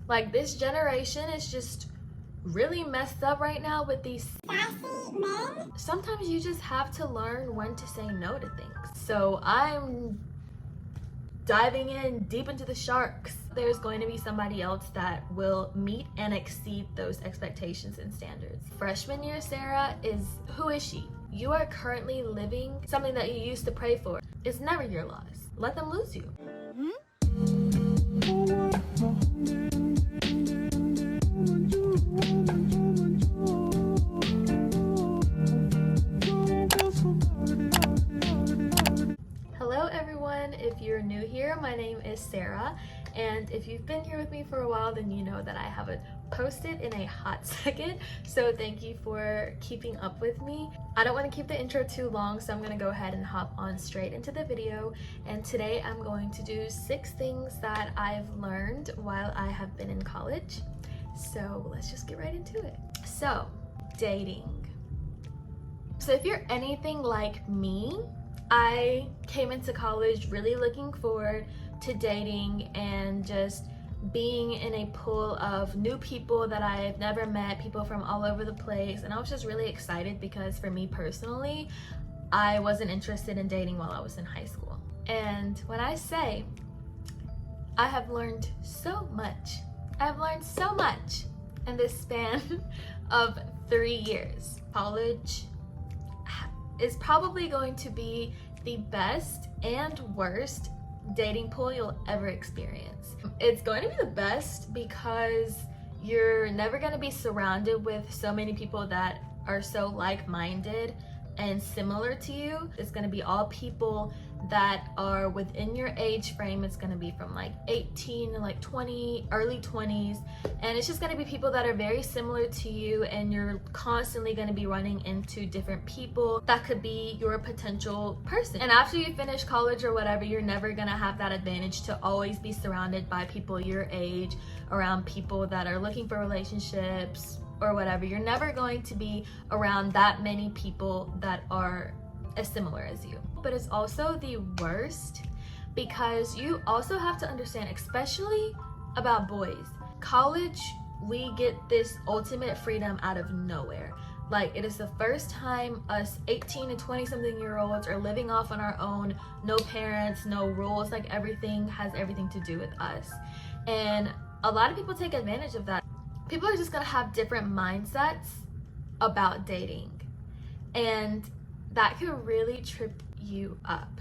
Like, this generation is just really messed up right now with these sassy men. Sometimes you just have to learn when to say no to things. So I'm diving in deep into the sharks. There's going to be somebody else that will meet and exceed those expectations and standards. Freshman year Sarah is, who is she? You are currently living something that you used to pray for. It's never your loss. Let them lose you. Hello everyone, if you're new here, my name is Sarah, and if you've been here with me for a while, then you know that I haven't posted in a hot second, so thank you for keeping up with me. I don't want to keep the intro too long, so I'm going to go ahead and hop on straight into the video, and today I'm going to do 6 things that I've learned while I have been in college. So let's just get right into it. So, dating. So if you're anything like me, I came into college really looking forward to dating and just being in a pool of new people that I've never met, people from all over the place, and I was just really excited because for me personally, I wasn't interested in dating while I was in high school. And when I say I have learned so much, I've learned so much in this span of 3 years. College is probably going to be the best and worst dating pool you'll ever experience. It's going to be the best because you're never going to be surrounded with so many people that are so like-minded and similar to you. It's going to be all people that are within your age frame. It's going to be from like 18 to like 20, early 20s, and it's just going to be people that are very similar to you, and you're constantly going to be running into different people that could be your potential person. And after you finish college or whatever, you're never going to have that advantage to always be surrounded by people your age, around people that are looking for relationships or whatever. You're never going to be around that many people that are as similar as you. But it's also the worst because you also have to understand, especially about boys, college, we get this ultimate freedom out of nowhere. Like, it is the first time us 18 and 20 something year olds are living off on our own, no parents, no rules, like everything has everything to do with us. And a lot of people take advantage of that. People are just gonna have different mindsets about dating, and that could really trip you up.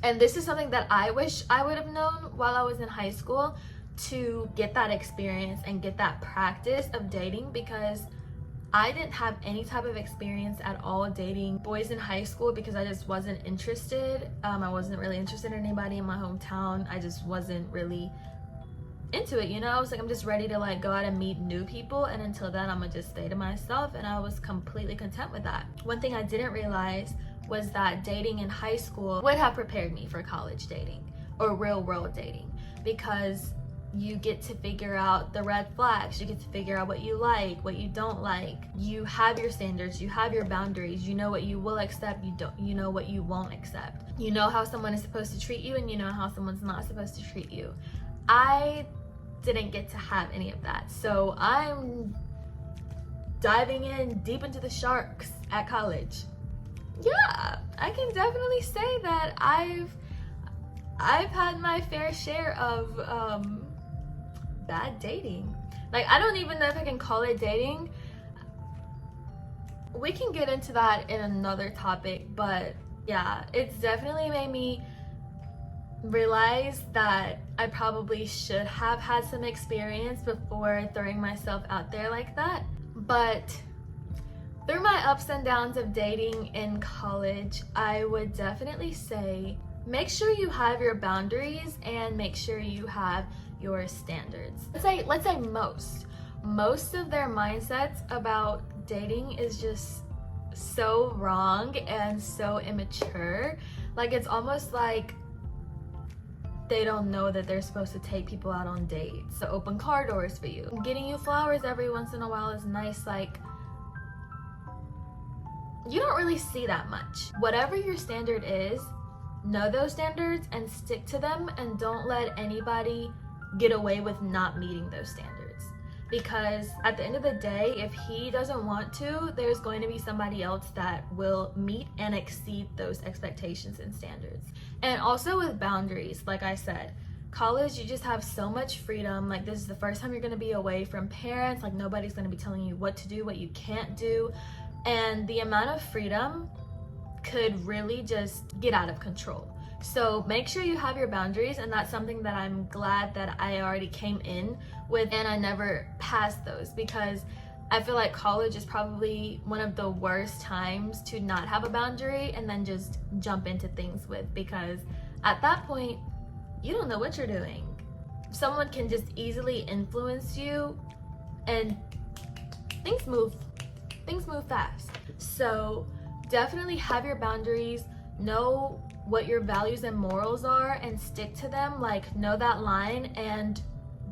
And this is something that I wish I would have known while I was in high school, to get that experience and get that practice of dating, because I didn't have any type of experience at all dating boys in high school because I just wasn't interested. I wasn't really interested in anybody in my hometown. I just wasn't really into it, you know? I was like, I'm just ready to like go out and meet new people, and until then I'm gonna just stay to myself, and I was completely content with that. One thing I didn't realize was that dating in high school would have prepared me for college dating or real world dating, because you get to figure out the red flags, you get to figure out what you like, what you don't like, you have your standards, you have your boundaries, you know what you will accept, you know what you won't accept, you know how someone is supposed to treat you, and you know how someone's not supposed to treat you. I didn't get to have any of that, so I'm diving in deep into the sharks at college. Yeah, I can definitely say that I've had my fair share of bad dating. Like, I don't even know if I can call it dating. We can get into that in another topic, but yeah, it's definitely made me realize that I probably should have had some experience before throwing myself out there like that. But through my ups and downs of dating in college, I would definitely say make sure you have your boundaries and make sure you have your standards. Let's say most of their mindsets about dating is just so wrong and so immature. Like, it's almost like they don't know that they're supposed to take people out on dates, to open car doors for you. Getting you flowers every once in a while is nice. Like, you don't really see that much. Whatever your standard is, know those standards and stick to them, and don't let anybody get away with not meeting those standards. Because at the end of the day, if he doesn't want to, there's going to be somebody else that will meet and exceed those expectations and standards. And also with boundaries, like I said, college, you just have so much freedom. Like, this is the first time you're going to be away from parents. Like, nobody's going to be telling you what to do, what you can't do. And the amount of freedom could really just get out of control. So make sure you have your boundaries, and that's something that I'm glad that I already came in with and I never passed those, because I feel like college is probably one of the worst times to not have a boundary and then just jump into things with, because at that point, you don't know what you're doing. Someone can just easily influence you, and things move fast. So definitely have your boundaries, know what your values and morals are, and stick to them. Like, know that line, and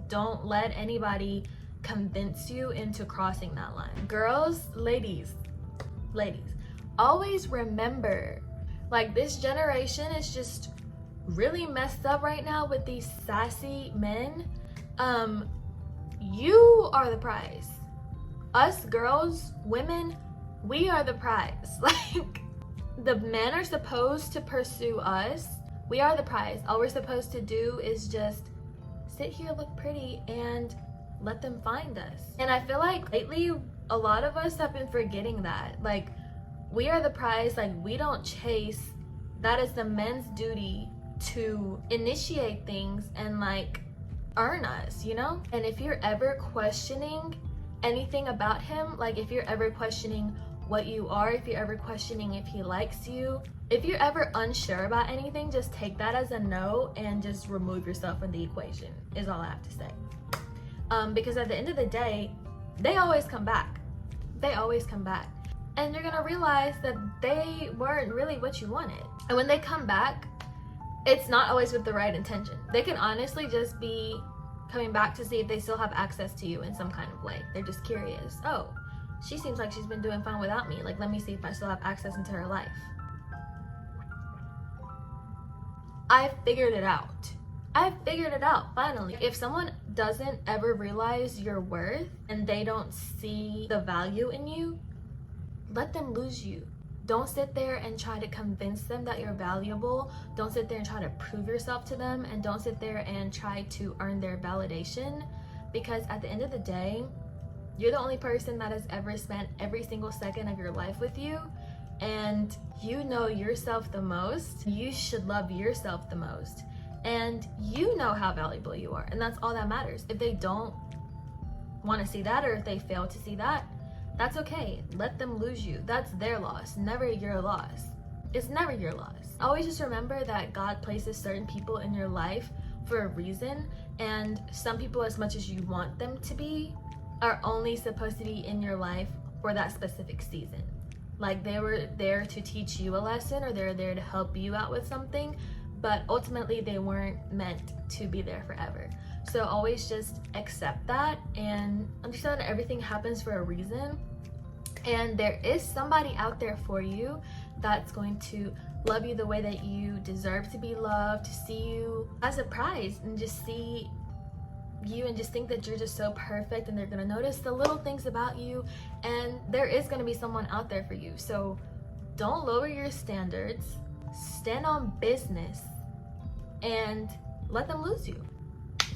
don't let anybody convince you into crossing that line. Girls, ladies, always remember, like, this generation is just really messed up right now with these sassy men. You are the prize. Us girls, women, we are the prize. Like, the men are supposed to pursue us. We are the prize. All we're supposed to do is just sit here, look pretty, and let them find us. And I feel like lately, a lot of us have been forgetting that. Like, we are the prize. Like, we don't chase. That is the men's duty to initiate things and, like, earn us, you know? And if you're ever questioning anything about him, like, if you're ever questioning what you are, if you're ever questioning if he likes you, if you're ever unsure about anything, just take that as a no and just remove yourself from the equation, is all I have to say. Because at the end of the day, they always come back. And you're gonna realize that they weren't really what you wanted. And when they come back, it's not always with the right intention. They can honestly just be coming back to see if they still have access to you in some kind of way. They're just curious. Oh, she seems like she's been doing fine without me. Like, let me see if I still have access into her life. I figured it out, finally. If someone doesn't ever realize your worth and they don't see the value in you, let them lose you. Don't sit there and try to convince them that you're valuable. Don't sit there and try to prove yourself to them, and don't sit there and try to earn their validation, because at the end of the day, you're the only person that has ever spent every single second of your life with you, and you know yourself the most. You should love yourself the most, and you know how valuable you are, and that's all that matters. If they don't want to see that, or if they fail to see that, that's okay. Let them lose you. That's their loss, never your loss. It's never your loss. Always just remember that God places certain people in your life for a reason, and some people, as much as you want them to be, are only supposed to be in your life for that specific season. Like, they were there to teach you a lesson, or they're there to help you out with something, but ultimately they weren't meant to be there forever. So always just accept that and understand that everything happens for a reason, and there is somebody out there for you that's going to love you the way that you deserve to be loved, to see you as a prize, and just see you and just think that you're just so perfect, and they're gonna notice the little things about you, and there is gonna be someone out there for you. So don't lower your standards, stand on business, and let them lose you.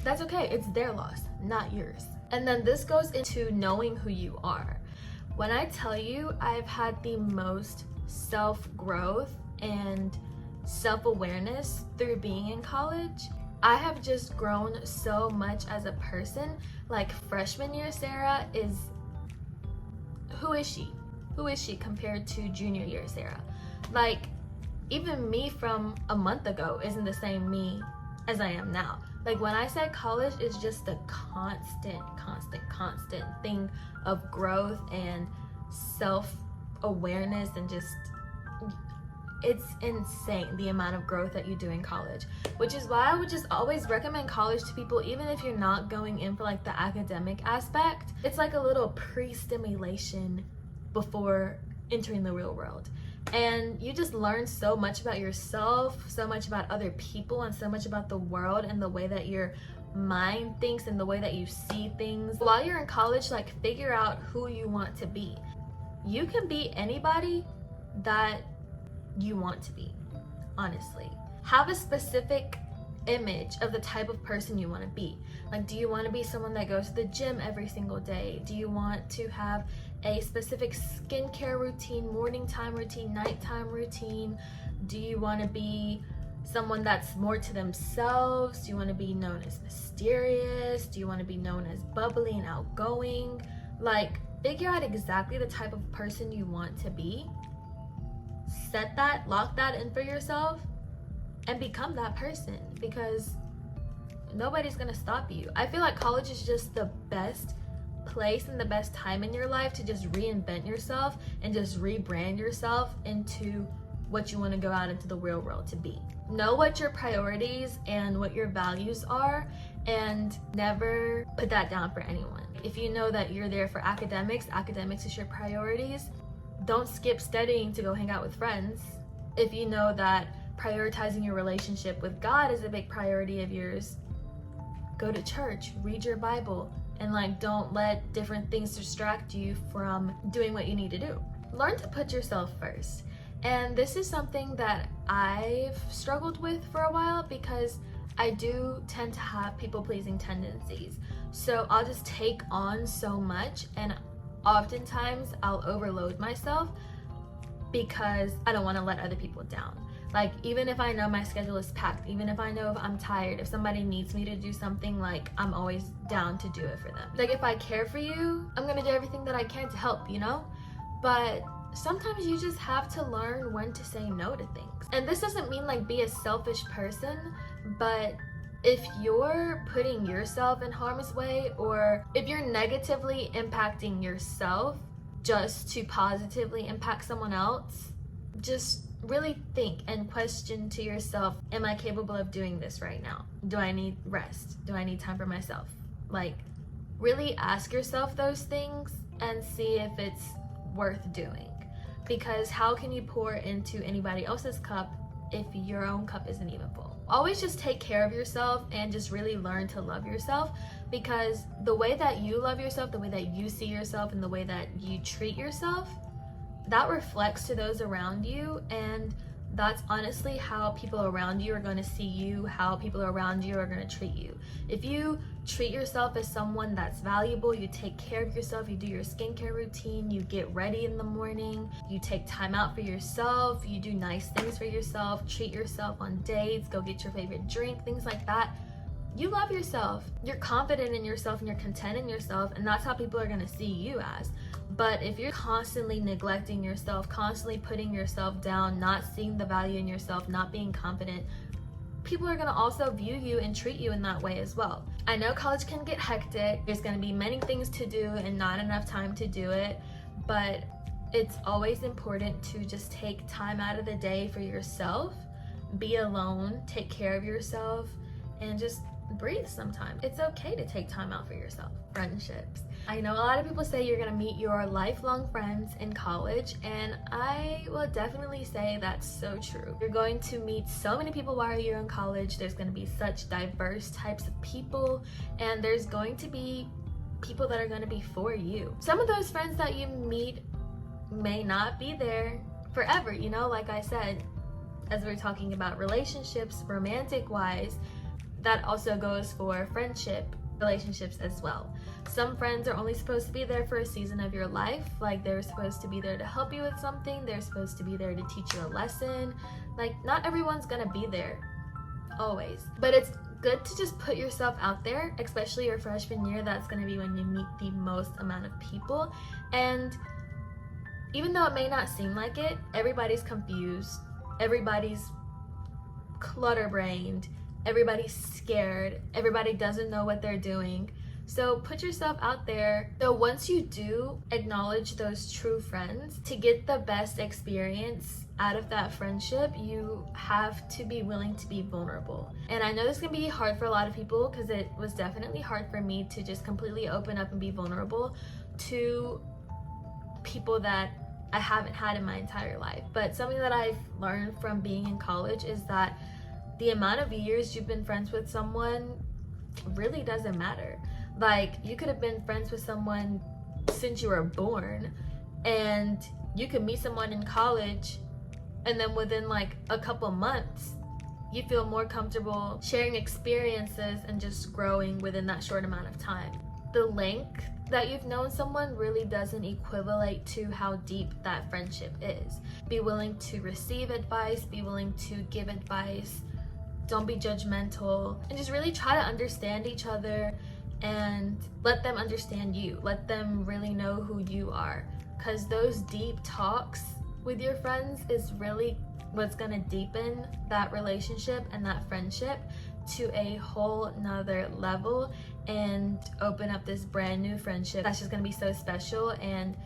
That's okay. It's their loss, not yours. And then this goes into knowing who you are. When I tell you I've had the most self-growth and self-awareness through being in college, I have just grown so much as a person. Like, freshman year Sarah is, who is she? Who is she compared to junior year Sarah? Like, even me from a month ago isn't the same me as I am now. Like, when I say college is just a constant thing of growth and self-awareness, and just, it's insane the amount of growth that you do in college, which is why I would just always recommend college to people, even if you're not going in for like the academic aspect. It's like a little pre-stimulation before entering the real world. And you just learn so much about yourself, so much about other people, and so much about the world and the way that you're mind thinks and the way that you see things. While you're in college, like, figure out who you want to be. You can be anybody that you want to be, honestly. Have a specific image of the type of person you want to be. Like, do you want to be someone that goes to the gym every single day? Do you want to have a specific skincare routine, morning time routine, nighttime routine? Do you want to be someone that's more to themselves? Do you want to be known as mysterious? Do you want to be known as bubbly and outgoing? Like, figure out exactly the type of person you want to be. Set that, lock that in for yourself, and become that person, because nobody's gonna stop you. I feel like college is just the best place and the best time in your life to just reinvent yourself and just rebrand yourself into what you want to go out into the real world to be. Know what your priorities and what your values are, and never put that down for anyone. If you know that you're there for academics is your priorities, don't skip studying to go hang out with friends. If you know that prioritizing your relationship with God is a big priority of yours, go to church, read your Bible, and like, don't let different things distract you from doing what you need to do. Learn to put yourself first. And this is something that I've struggled with for a while, because I do tend to have people-pleasing tendencies. So I'll just take on so much, and oftentimes I'll overload myself because I don't want to let other people down. Like, even if I know my schedule is packed, even if I know if I'm tired, if somebody needs me to do something, like, I'm always down to do it for them. Like, if I care for you, I'm gonna do everything that I can to help, you know? But sometimes you just have to learn when to say no to things. And this doesn't mean like be a selfish person, but if you're putting yourself in harm's way, or if you're negatively impacting yourself just to positively impact someone else, just really think and question to yourself, am I capable of doing this right now? Do I need rest? Do I need time for myself? Like, really ask yourself those things and see if it's worth doing. Because how can you pour into anybody else's cup if your own cup isn't even full? Always just take care of yourself and just really learn to love yourself, because the way that you love yourself, the way that you see yourself, and the way that you treat yourself, that reflects to those around you, and that's honestly how people around you are going to see you, how people around you are going to treat you. If you treat yourself as someone that's valuable, you take care of yourself, you do your skincare routine, you get ready in the morning, you take time out for yourself, you do nice things for yourself, treat yourself on dates, go get your favorite drink, things like that, you love yourself, you're confident in yourself, and you're content in yourself, and that's how people are going to see you as. But if you're constantly neglecting yourself, constantly putting yourself down, not seeing the value in yourself, not being confident, people are going to also view you and treat you in that way as well. I know college can get hectic. There's going to be many things to do and not enough time to do it, but it's always important to just take time out of the day for yourself, be alone, take care of yourself, and just breathe sometimes. It's okay to take time out for yourself. Friendships. I know a lot of people say you're gonna meet your lifelong friends in college, and I will definitely say that's so true. You're going to meet so many people while you're in college. There's gonna be such diverse types of people, and there's going to be people that are gonna be for you. Some of those friends that you meet may not be there forever, you know, like I said, as we're talking about relationships, romantic wise, that also goes for friendship relationships as well. Some friends are only supposed to be there for a season of your life. Like, they're supposed to be there to help you with something. They're supposed to be there to teach you a lesson. Like, not everyone's gonna be there always. But it's good to just put yourself out there, especially your freshman year. That's gonna be when you meet the most amount of people. And even though it may not seem like it, everybody's confused. Everybody's clutter-brained. Everybody's scared. Everybody doesn't know what they're doing. So put yourself out there. So once you do acknowledge those true friends, to get the best experience out of that friendship, you have to be willing to be vulnerable. And I know this can be hard for a lot of people, because it was definitely hard for me to just completely open up and be vulnerable to people that I haven't had in my entire life. But something that I've learned from being in college is that the amount of years you've been friends with someone really doesn't matter. Like, you could have been friends with someone since you were born, and you could meet someone in college, and then within like a couple months you feel more comfortable sharing experiences and just growing within that short amount of time. The length that you've known someone really doesn't equivalent to how deep that friendship is. Be willing to receive advice, be willing to give advice, don't be judgmental, and just really try to understand each other and let them understand you. Let them really know who you are, because those deep talks with your friends is really what's gonna deepen that relationship and that friendship to a whole nother level and open up this brand new friendship that's just gonna be so special and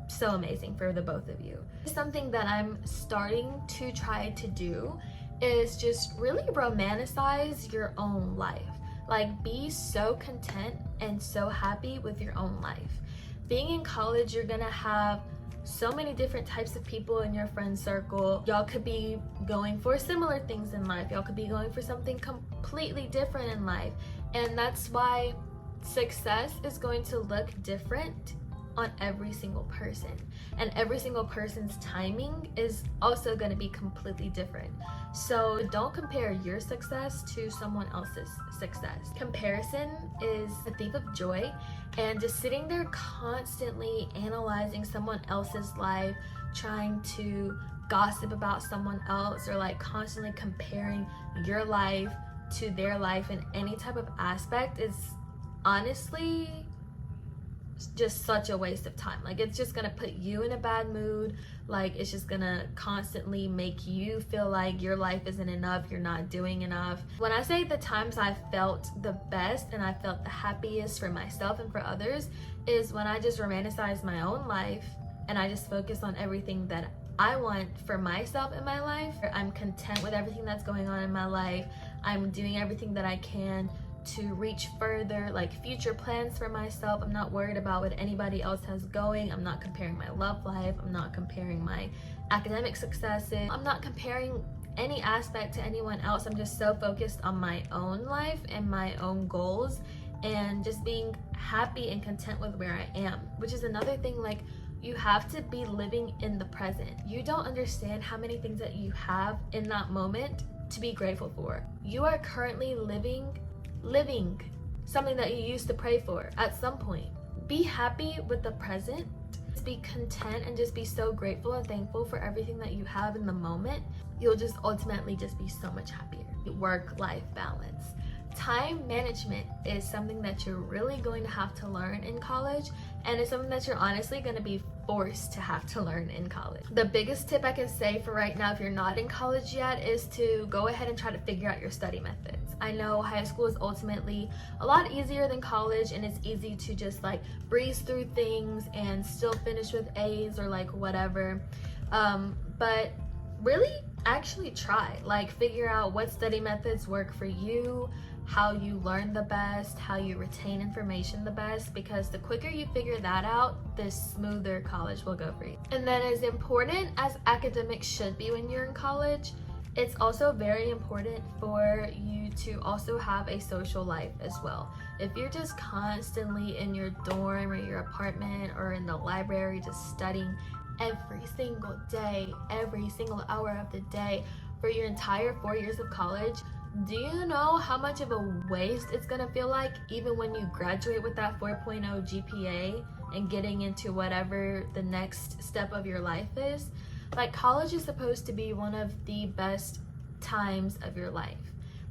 so amazing for the both of you. Something that I'm starting to try to do is just really romanticize your own life. Like, be so content and so happy with your own life. Being in college, you're gonna have so many different types of people in your friend circle. Y'all could be going for similar things in life. Y'all could be going for something completely different in life. And that's why success is going to look different on every single person. And every single person's timing is also going to be completely different. So don't compare your success to someone else's success. Comparison is a thief of joy, and just sitting there constantly analyzing someone else's life, trying to gossip about someone else, or like constantly comparing your life to their life in any type of aspect is honestly just such a waste of time. Like, it's just gonna put you in a bad mood. Like, it's just gonna constantly make you feel like your life isn't enough, you're not doing enough. When I say the times I felt the best and I felt the happiest for myself and for others is when I just romanticized my own life and I just focused on everything that I want for myself in my life. I'm content with everything that's going on in my life. I'm doing everything that I can to reach further, like future plans for myself. I'm not worried about what anybody else has going. I'm not comparing my love life. I'm not comparing my academic successes. I'm not comparing any aspect to anyone else. I'm just so focused on my own life and my own goals and just being happy and content with where I am, which is another thing. Like, you have to be living in the present. You don't understand how many things that you have in that moment to be grateful for. You are currently living something that you used to pray for at some point. Be happy with the present. Just be content and just be so grateful and thankful for everything that you have in the moment. You'll just ultimately just be so much happier. Work-life balance. Time management is something that you're really going to have to learn in college, and it's something that you're honestly going to be forced to have to learn in college. The biggest tip I can say for right now, if you're not in college yet, is to go ahead and try to figure out your study methods. I know high school is ultimately a lot easier than college, and it's easy to just like breeze through things and still finish with A's or like whatever, but really actually try, like, figure out what study methods work for you, how you learn the best, how you retain information the best, because the quicker you figure that out, the smoother college will go for you. And then, as important as academics should be when you're in college, it's also very important for you to also have a social life as well. If you're just constantly in your dorm or your apartment or in the library just studying every single day, every single hour of the day for your entire 4 years of college, do you know how much of a waste it's gonna feel like even when you graduate with that 4.0 GPA and getting into whatever the next step of your life is? Like, college is supposed to be one of the best times of your life.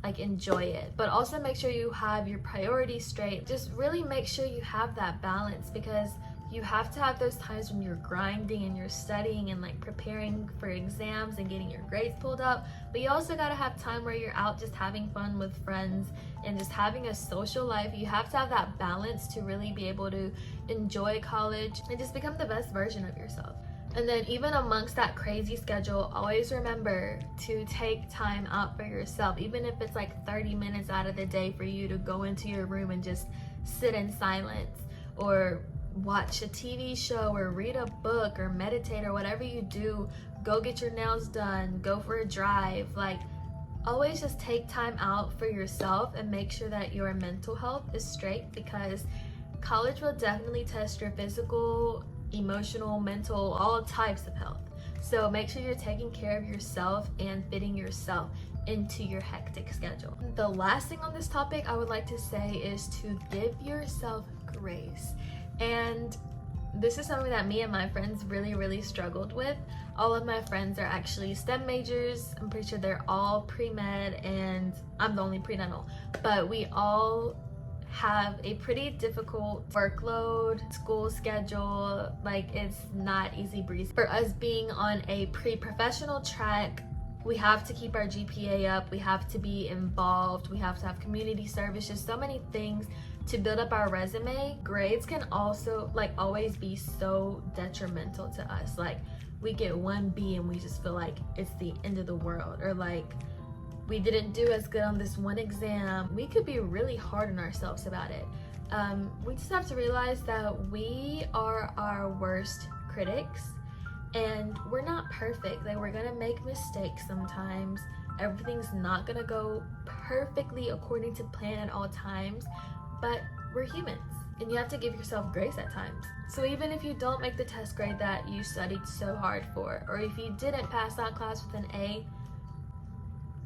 Like, enjoy it, but also make sure you have your priorities straight. Just really make sure you have that balance, because you have to have those times when you're grinding and you're studying and like preparing for exams and getting your grades pulled up, but you also got to have time where you're out just having fun with friends and just having a social life. You have to have that balance to really be able to enjoy college and just become the best version of yourself. And then, even amongst that crazy schedule, always remember to take time out for yourself, even if it's like 30 minutes out of the day for you to go into your room and just sit in silence, or watch a TV show, or read a book, or meditate, or whatever you do. Go get your nails done, go for a drive. Like, always just take time out for yourself and make sure that your mental health is straight, because college will definitely test your physical, emotional, mental, all types of health. So make sure you're taking care of yourself and fitting yourself into your hectic schedule. The last thing on this topic I would like to say is to give yourself grace. And this is something that me and my friends really struggled with. All of my friends are actually STEM majors. I'm pretty sure they're all pre-med and I'm the only prenatal. But we all have a pretty difficult workload, school schedule. Like, it's not easy breezy. For us being on a pre-professional track, we have to keep our GPA up, we have to be involved, we have to have community service, just so many things to build up our resume. Grades can also like always be so detrimental to us. Like, we get 1B and we just feel like it's the end of the world, or like we didn't do as good on this one exam. We could be really hard on ourselves about it. We just have to realize that we are our worst critics, and we're not perfect. Like, we're gonna make mistakes sometimes. Everything's not gonna go perfectly according to plan at all times, but we're humans and you have to give yourself grace at times. So even if you don't make the test grade that you studied so hard for, or if you didn't pass that class with an A,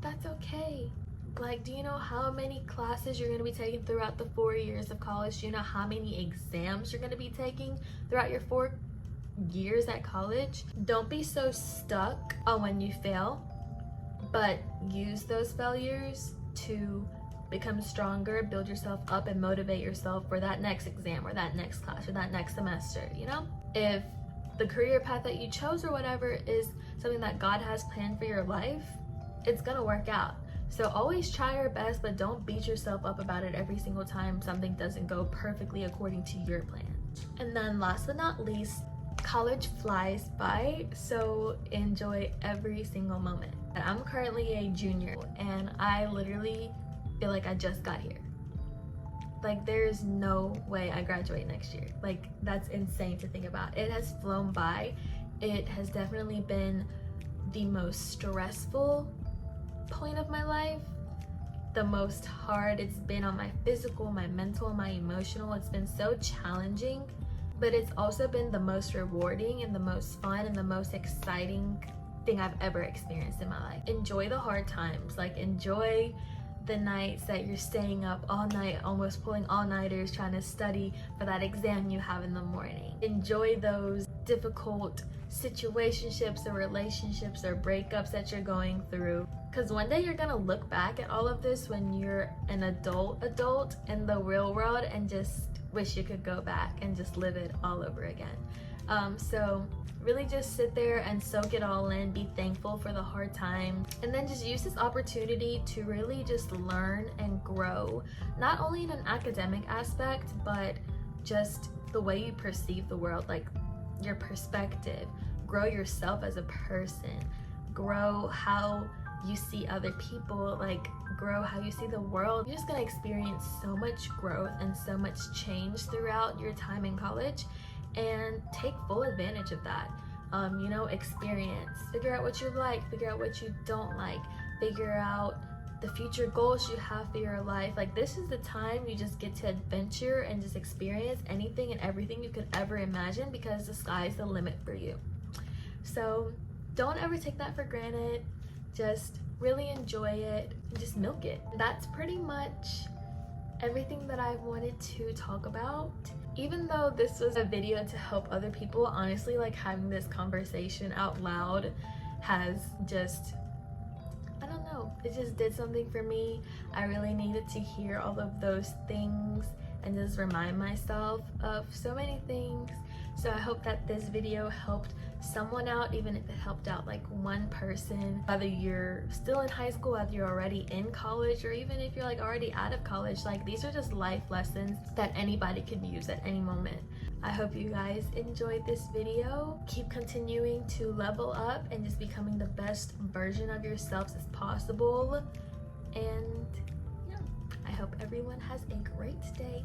that's okay. Like, do you know how many classes you're gonna be taking throughout the 4 years of college? Do you know how many exams you're gonna be taking throughout your 4 years at college? Don't be so stuck on when you fail, but use those failures to become stronger, build yourself up, and motivate yourself for that next exam or that next class or that next semester. You know, if the career path that you chose or whatever is something that God has planned for your life, it's gonna work out. So always try your best, but don't beat yourself up about it every single time something doesn't go perfectly according to your plan. And then last but not least, college flies by, so enjoy every single moment. I'm currently a junior and I literally feel like I just got here. Like, there's no way I graduate next year. Like, that's insane to think about. It has flown by. It has definitely been the most stressful point of my life, the most hard it's been on my physical, my mental, my emotional. It's been so challenging, but it's also been the most rewarding and the most fun and the most exciting thing I've ever experienced in my life. Enjoy the hard times. Like, enjoy the nights that you're staying up all night, almost pulling all-nighters trying to study for that exam you have in the morning. Enjoy those difficult situationships or relationships or breakups that you're going through, because one day you're gonna look back at all of this when you're an adult in the real world and just wish you could go back and just live it all over again. So really just sit there and soak it all in, be thankful for the hard times, and then just use this opportunity to really just learn and grow, not only in an academic aspect, but just the way you perceive the world, like your perspective. Grow yourself as a person, grow how you see other people, like grow how you see the world. You're just gonna experience so much growth and so much change throughout your time in college, and take full advantage of that. You know, experience, figure out what you like, figure out what you don't like, figure out the future goals you have for your life. Like, this is the time you just get to adventure and just experience anything and everything you could ever imagine, because the sky's the limit for you. So don't ever take that for granted. Just really enjoy it and just milk it. That's pretty much everything that I wanted to talk about. Even though this was a video to help other people, honestly, like, having this conversation out loud has just, I don't know, it just did something for me. I really needed to hear all of those things and just remind myself of so many things. So I hope that this video helped someone out, even if it helped out like one person, whether you're still in high school, whether you're already in college, or even if you're like already out of college. Like, these are just life lessons that anybody can use at any moment. I hope you guys enjoyed this video. Keep continuing to level up and just becoming the best version of yourselves as possible. And yeah, I hope everyone has a great day.